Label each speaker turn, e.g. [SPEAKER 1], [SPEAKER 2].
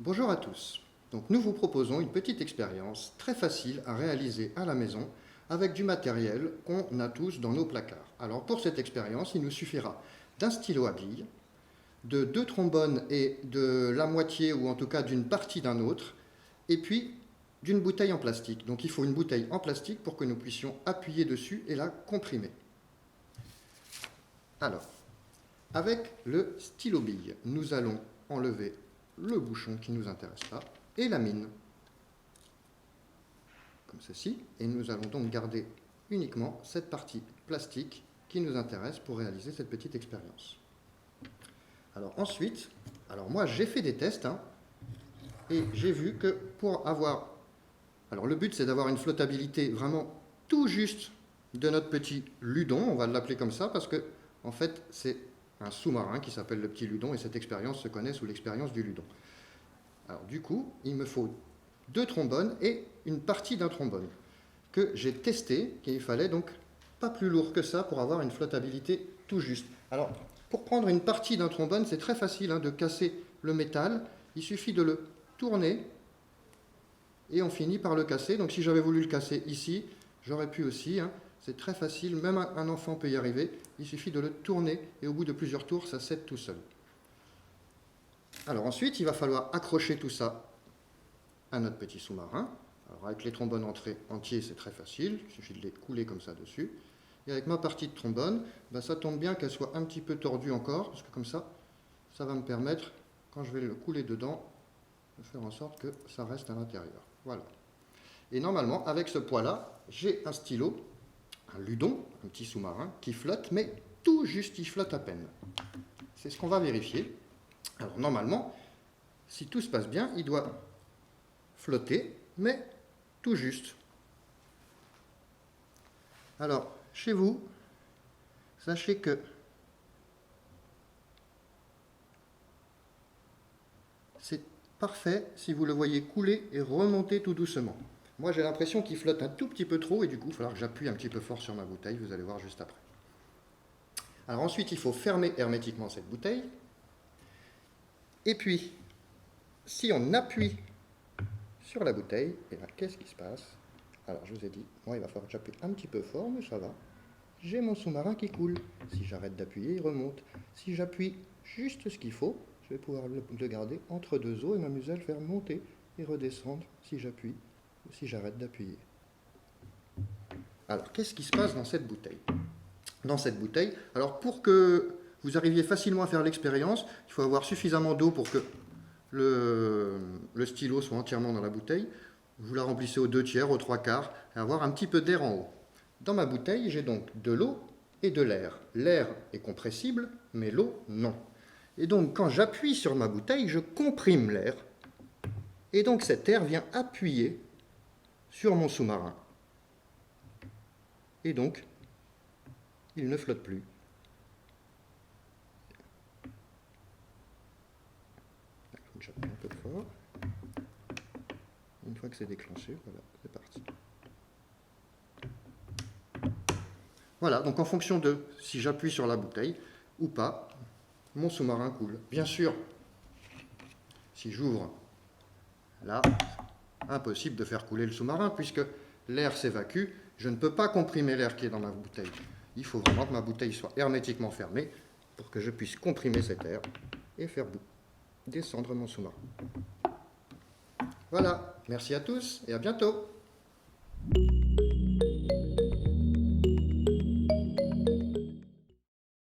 [SPEAKER 1] Bonjour à tous. Donc nous vous proposons une petite expérience très facile à réaliser à la maison avec du matériel qu'on a tous dans nos placards. Alors pour cette expérience, il nous suffira d'un stylo à billes, de 2 trombones et de la moitié ou en tout cas d'une partie d'un autre, et puis d'une bouteille en plastique. Donc il faut une bouteille en plastique pour que nous puissions appuyer dessus et la comprimer. Alors, avec le stylo bille, nous allons enlever le bouchon qui ne nous intéresse pas et la mine, comme ceci, et nous allons donc garder uniquement cette partie plastique qui nous intéresse pour réaliser cette petite expérience. Alors ensuite, moi j'ai fait des tests et j'ai vu que pour avoir, alors le but c'est d'avoir une flottabilité vraiment tout juste de notre petit Ludon, on va l'appeler comme ça parce que en fait c'est un sous-marin qui s'appelle le petit Ludon et cette expérience se connaît sous l'expérience du Ludon. Alors du coup, il me faut 2 trombones et une partie d'un trombone que j'ai testé, et il fallait donc pas plus lourd que ça pour avoir une flottabilité tout juste. Alors, pour prendre une partie d'un trombone, c'est très facile de casser le métal. Il suffit de le tourner et on finit par le casser. Donc si j'avais voulu le casser ici, j'aurais pu aussi. C'est très facile, même un enfant peut y arriver. Il suffit de le tourner et au bout de plusieurs tours, ça cède tout seul. Alors ensuite, il va falloir accrocher tout ça à notre petit sous-marin. Alors avec les trombones entiers, c'est très facile, il suffit de les couler comme ça dessus. Et avec ma partie de trombone, ça tombe bien qu'elle soit un petit peu tordue encore, parce que comme ça va me permettre, quand je vais le couler dedans, de faire en sorte que ça reste à l'intérieur. Voilà. Et normalement, avec ce poids-là, j'ai un stylo, un Ludon, un petit sous-marin, qui flotte, mais tout juste, il flotte à peine. C'est ce qu'on va vérifier. Alors normalement, si tout se passe bien, il doit flotter, mais tout juste. Alors, chez vous, sachez que c'est parfait si vous le voyez couler et remonter tout doucement. Moi, j'ai l'impression qu'il flotte un tout petit peu trop et du coup, il va falloir que j'appuie un petit peu fort sur ma bouteille, vous allez voir juste après. Alors ensuite, il faut fermer hermétiquement cette bouteille. Et puis, si on appuie sur la bouteille, et là, qu'est-ce qui se passe? Alors, je vous ai dit, moi, il va falloir que j'appuie un petit peu fort, mais ça va. J'ai mon sous-marin qui coule. Si j'arrête d'appuyer, il remonte. Si j'appuie juste ce qu'il faut, je vais pouvoir le garder entre deux eaux et m'amuser à le faire monter et redescendre si j'appuie ou si j'arrête d'appuyer. Alors, qu'est-ce qui se passe dans cette bouteille? Dans cette bouteille, alors pour que vous arriviez facilement à faire l'expérience, il faut avoir suffisamment d'eau pour que le stylo soit entièrement dans la bouteille. Vous la remplissez aux 2/3, aux 3/4 et avoir un petit peu d'air en haut. Dans ma bouteille, j'ai donc de l'eau et de l'air. L'air est compressible, mais l'eau, non. Et donc, quand j'appuie sur ma bouteille, je comprime l'air. Et donc, cet air vient appuyer sur mon sous-marin. Et donc, il ne flotte plus. J'appuie un peu fort. Une fois que c'est déclenché, voilà, c'est parti. Voilà, donc en fonction de si j'appuie sur la bouteille ou pas, mon sous-marin coule. Bien sûr, si j'ouvre là, impossible de faire couler le sous-marin puisque l'air s'évacue. Je ne peux pas comprimer l'air qui est dans ma bouteille. Il faut vraiment que ma bouteille soit hermétiquement fermée pour que je puisse comprimer cet air et faire descendre mon sous-marin. Voilà, merci à tous et à bientôt.